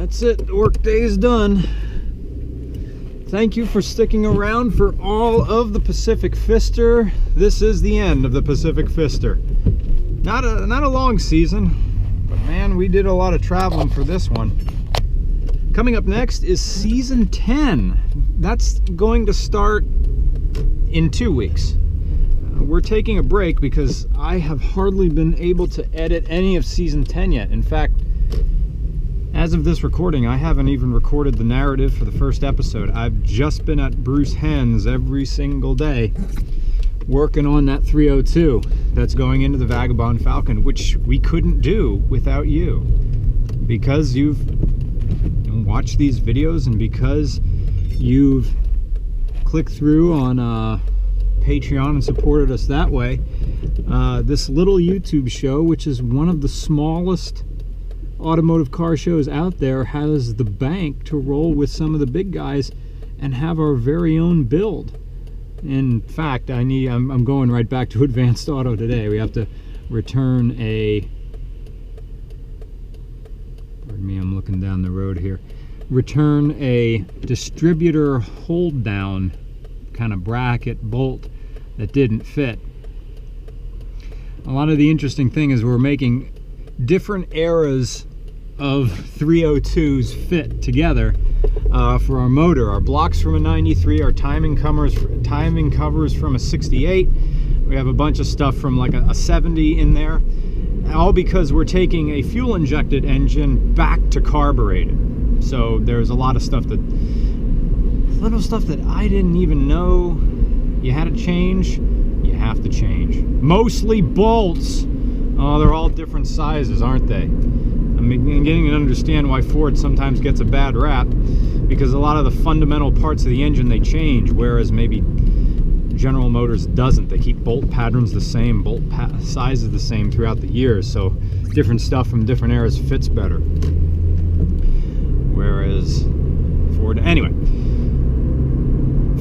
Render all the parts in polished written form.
That's it. The work day is done. Thank you for sticking around for all of the Pacific Fister. This is the end of the Pacific Fister. Not a long season, but man, we did a lot of traveling for this one. Coming up next is season 10. That's going to start in 2 weeks. We're taking a break because I have hardly been able to edit any of season 10 yet. In fact, as of this recording, I haven't even recorded the narrative for the first episode. I've just been at Bruce Hens every single day working on that 302 that's going into the Vagabond Falcon, which we couldn't do without you. Because you've watched these videos and because you've clicked through on Patreon and supported us that way, this little YouTube show, which is one of the smallest automotive car shows out there, has the bank to roll with some of the big guys and have our very own build. In fact, I'm going right back to Advanced Auto today. We have to return a, pardon me, I'm looking down the road here, return a distributor hold down kind of bracket bolt that didn't fit. A lot of the interesting thing is we're making different eras of 302s fit together for our motor. Our blocks from a 93, our timing covers from a 68. We have a bunch of stuff from like a 70 in there, all because we're taking a fuel injected engine back to carbureted. So there's a lot of stuff that, little stuff that I didn't even know you had to change. You have to change. Mostly bolts. Oh, they're all different sizes, aren't they? I'm beginning to understand why Ford sometimes gets a bad rap, because a lot of the fundamental parts of the engine they change, whereas maybe General Motors doesn't. They keep bolt patterns the same, bolt sizes the same throughout the years, so different stuff from different eras fits better. Whereas Ford, anyway.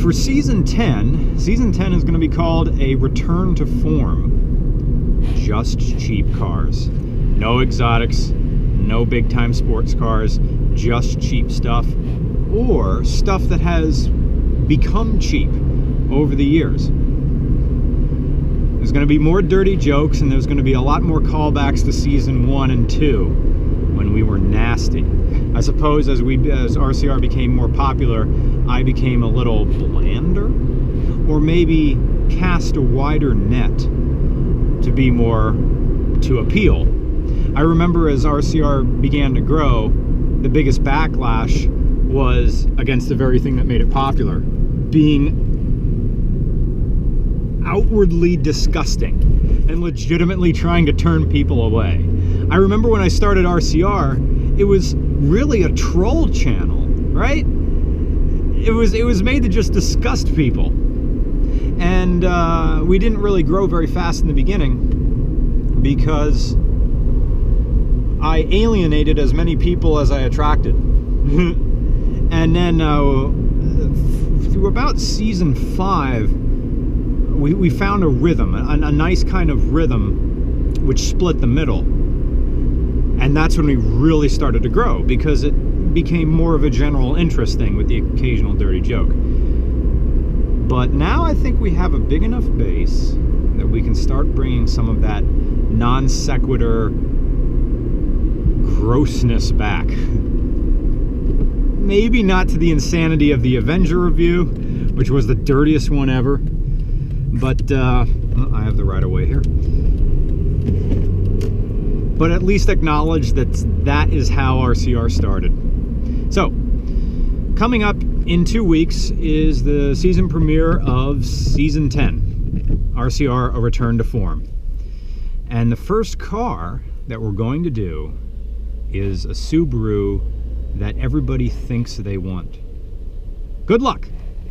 For season 10 is going to be called A Return to Form. Just cheap cars. No exotics, no big time sports cars, just cheap stuff, or stuff that has become cheap over the years. There's going to be more dirty jokes, and there's going to be a lot more callbacks to season 1 and 2 when we were nasty. I suppose as RCR became more popular, I became a little blander, or maybe cast a wider net to appeal. I remember as RCR began to grow, the biggest backlash was against the very thing that made it popular, being outwardly disgusting and legitimately trying to turn people away. I remember when I started RCR, it was really a troll channel, right? It was made to just disgust people. And we didn't really grow very fast in the beginning because I alienated as many people as I attracted. And then through about season 5, we found a rhythm, a nice kind of rhythm, which split the middle. And that's when we really started to grow, because it became more of a general interest thing with the occasional dirty joke. But now I think we have a big enough base that we can start bringing some of that non sequitur grossness back. Maybe not to the insanity of the Avenger review, which was the dirtiest one ever, but I have the right of way here. But at least acknowledge that is how RCR started. So, coming up in 2 weeks is the season premiere of season 10, RCR A Return to Form. And the first car that we're going to do is a Subaru that everybody thinks they want. Good luck!